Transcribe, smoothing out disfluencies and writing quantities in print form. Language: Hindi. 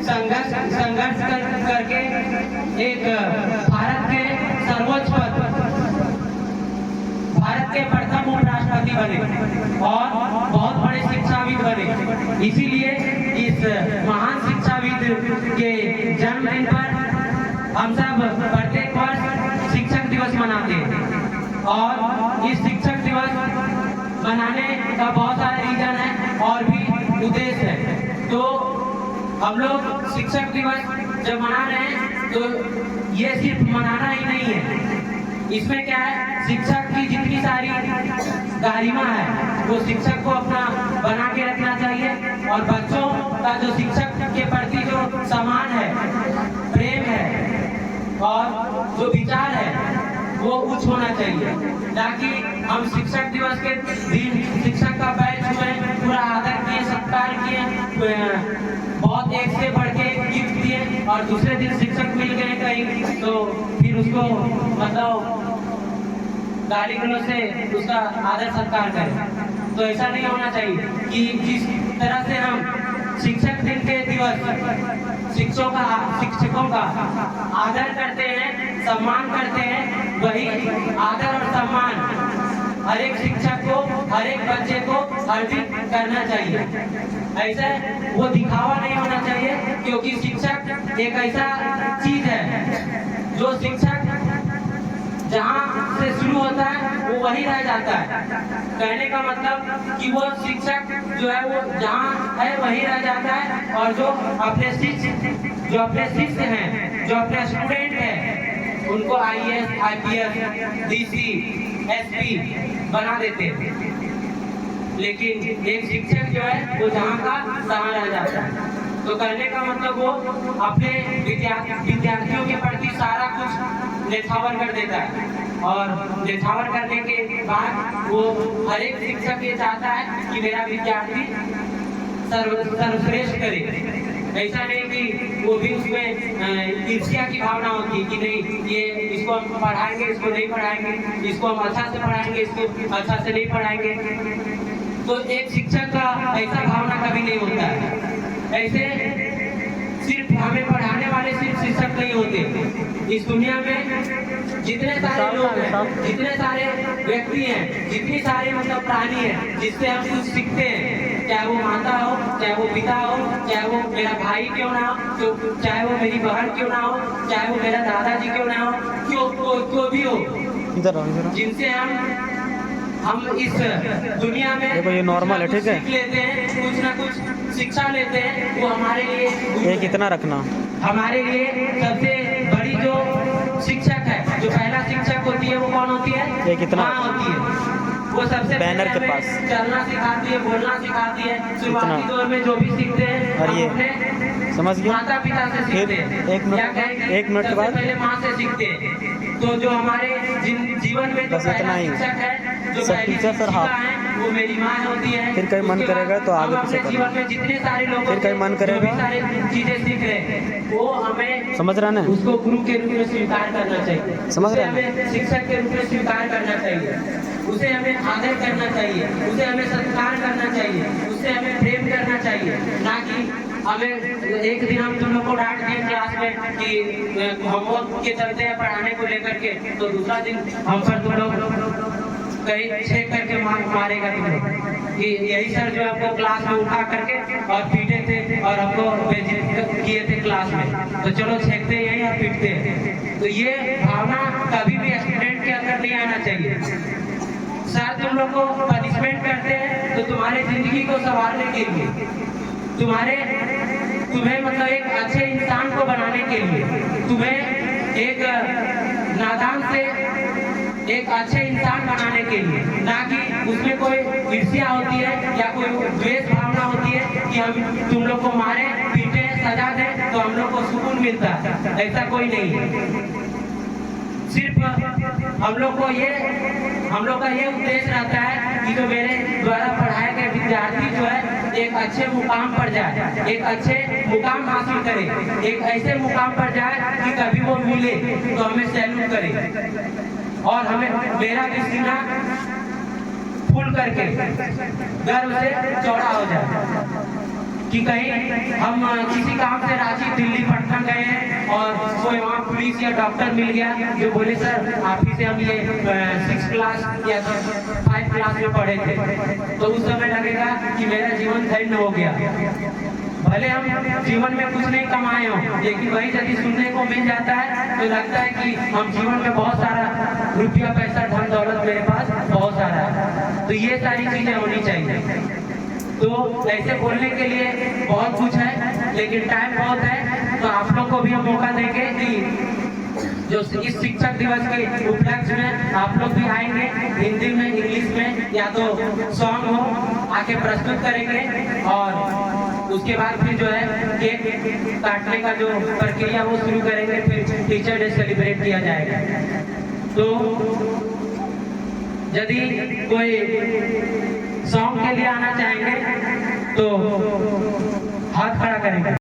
संघर्ष करके एक भारत के सर्वोच्च पद, भारत के प्रथम उपराष्ट्रपति बने और बहुत बड़े शिक्षाविद बने। इसीलिए इस महान शिक्षाविद के जन्मदिन पर हम सब प्रत्येक वर्ष शिक्षक दिवस मनाते हैं और इस शिक्षक दिवस मनाने का बहुत सारा रीजन है और भी उद्देश्य है। तो हम लोग शिक्षक दिवस जब मना रहे हैं तो ये सिर्फ मनाना ही नहीं है, इसमें क्या है, शिक्षक की जितनी सारी गरिमा है वो शिक्षक को अपना बना के रखना चाहिए और बच्चों का जो शिक्षक के प्रति जो सम्मान है, प्रेम है और जो विचार है वो उच्च होना चाहिए, ताकि हम शिक्षक दिवस के दिन शिक्षक का पैर छुए, पूरा आदर किए, सत्कार किए, बहुत एक से बढ़ के गिफ्ट दिए और दूसरे दिन शिक्षक मिल गए कहीं तो फिर उसको मतलब गाली गलौज से उसका आदर सत्कार करें। तो ऐसा नहीं होना चाहिए कि जिस तरह से हम शिक्षक दिन के दिवस शिक्षकों का आदर करते हैं, सम्मान करते हैं, वही आदर और सम्मान हर एक शिक्षक को, हर एक बच्चे को हर दिन करना चाहिए। ऐसा वो दिखावा नहीं होना चाहिए, क्योंकि शिक्षक एक ऐसा चीज है जो शिक्षक जहाँ से शुरू होता है वो वही रह जाता है। कहने का मतलब कि वो शिक्षक जो है वो जहाँ है वही रह जाता है और जो अपने शिष्य हैं, जो अपने स्टूडेंट हैं, उनको IAS, IPS, DC, SP बना देते हैं। लेकिन एक शिक्षक जो है वो जहाँ का तहाँ रह जाता है। तो कहने का मतलब वो अपने विद्यार्थियों के प्रति सारा कुछ न्यौछावर कर देता है और न्यौछावर करने के बाद वो हर एक शिक्षक ये चाहता है कि मेरा विद्यार्थी सर्वश्रेष्ठ करे। ऐसा नहीं कि वो भी उसमें ईर्ष्या की भावना होती है कि नहीं ये इसको हम पढ़ाएंगे, इसको नहीं पढ़ाएंगे, इसको हम अच्छा से पढ़ाएंगे, इसको अच्छा से नहीं पढ़ाएंगे। तो एक शिक्षक का ऐसा भावना कभी नहीं होता है। ऐसे सिर्फ हमें पढ़ाने वाले सिर्फ शिक्षक नहीं होते। इस दुनिया में जितने सारे लोग हैं, जितने सारे व्यक्ति हैं, जितनी सारे मतलब प्राणी हैं जिससे हम कुछ सीखते हैं, चाहे वो माता हो, चाहे वो पिता हो, चाहे वो मेरा भाई क्यों ना हो, चाहे वो मेरी बहन क्यों ना हो, चाहे वो मेरा दादाजी क्यों ना हो, क्यों भी हो, जिनसे हम इस दुनिया में देखो ये नॉर्मल है, ठीक है, सीख लेते हैं, कुछ ना कुछ शिक्षा लेते हैं। वो हमारे लिए ये कितना रखना, हमारे लिए सबसे बड़ी जो शिक्षक है, जो पहला शिक्षक होती है वो कौन होती है? ये कितना माँ होती है। वो सबसे बैनर के पास चलना सिखाती है, बोलना सिखाती है। शुरुआती दौर में जो भी सीखते हैं और ये अपने समझ गए, माता पिता से सीखते हैं। एक मिनट के बाद पहले माँ से सीखते हैं। तो जो हमारे जीवन में जो पहला शिक्षक है, जो पहली शिक्षिका है, वो मेरी माँ होती है। फिर कहीं मन करेगा तो आगे पीछे करना। जीवन में जितने सारे लोग फिर कहीं मन करेगा सारी चीजें सीख रहे हैं, वो हमें समझ रहा है, उसको गुरु के रूप में स्वीकार करना चाहिए। समझ रहे हैं, हमें शिक्षक के रूप में स्वीकार करना चाहिए, उसे हमें आदर करना चाहिए, उसे हमें सत्कार करना चाहिए, उससे हमें प्रेम करना चाहिए। ना कि हमें एक दिन हम तुम लोग को डांट दिए क्लास में कि होमवर्क के चलते हैं पढ़ाने को लेकर के, तो दूसरा दिन हम पर तुम लोग कहीं छेक करके मारेगा तुम लोग कि यही सर जो हमको क्लास में उठा करके और पीटे थे और हमको बेइज्जत किए थे क्लास में, तो चलो छेकते यही और पीटते हैं। तो ये भावना कभी भी स्टूडेंट के अंदर नहीं आना चाहिए। सर तुम लोग को पनिशमेंट करते हैं तो तुम्हारे जिंदगी को संवारने के लिए, तुम्हें मतलब एक अच्छे इंसान को बनाने के लिए, तुम्हें एक नादान से एक अच्छे इंसान बनाने के लिए, ना कि उसमें कोई ईर्ष्या होती है या कोई द्वेष भावना होती है कि हम तुम लोग को मारे, पीटे, सजा दें तो हम लोग को सुकून मिलता है। ऐसा कोई नहीं है। सिर्फ हम लोग का ये उद्देश्य रहता है कि जो मेरे द्वारा पढ़ाए गए विद्यार्थी जो है एक अच्छे मुकाम पर जाए, एक अच्छे मुकाम हासिल करे, एक ऐसे मुकाम पर जाए कि कभी वो मिले तो हमें सैल्यूट करे और हमें मेरा भी सीना फूल करके गर्व से चौड़ा हो जाए। कि कहीं हम किसी काम से रांची दिल्ली पटना गए हैं और कोई वहाँ पुलिस या डॉक्टर मिल गया जो बोले सर आप ही से हम ये 6 क्लास या 5 क्लास में पढ़े थे, तो उस समय लगेगा कि मेरा जीवन धन्य हो गया। भले हम जीवन में कुछ नहीं कमाए हो, लेकिन वही यदि सुनने को मिल जाता है तो लगता है कि हम जीवन में बहुत सारा रुपया पैसा धन दौलत मेरे पास बहुत सारा है। तो ये सारी चीजें होनी चाहिए। तो ऐसे बोलने के लिए बहुत कुछ है, लेकिन टाइम बहुत है, तो आप लोग को भी हम मौका देंगे कि जो इस शिक्षक दिवस के उपलक्ष्य में आप लोग भी आएंगे, हिंदी में इंग्लिश में या तो सॉन्ग हो आके प्रस्तुत करेंगे और उसके बाद फिर जो है केक काटने का जो प्रक्रिया वो शुरू करेंगे, फिर टीचर डे सेलिब्रेट किया जाएगा। तो यदि कोई सॉन्ग के लिए आना चाहेंगे तो हाथ खड़ा करेंगे।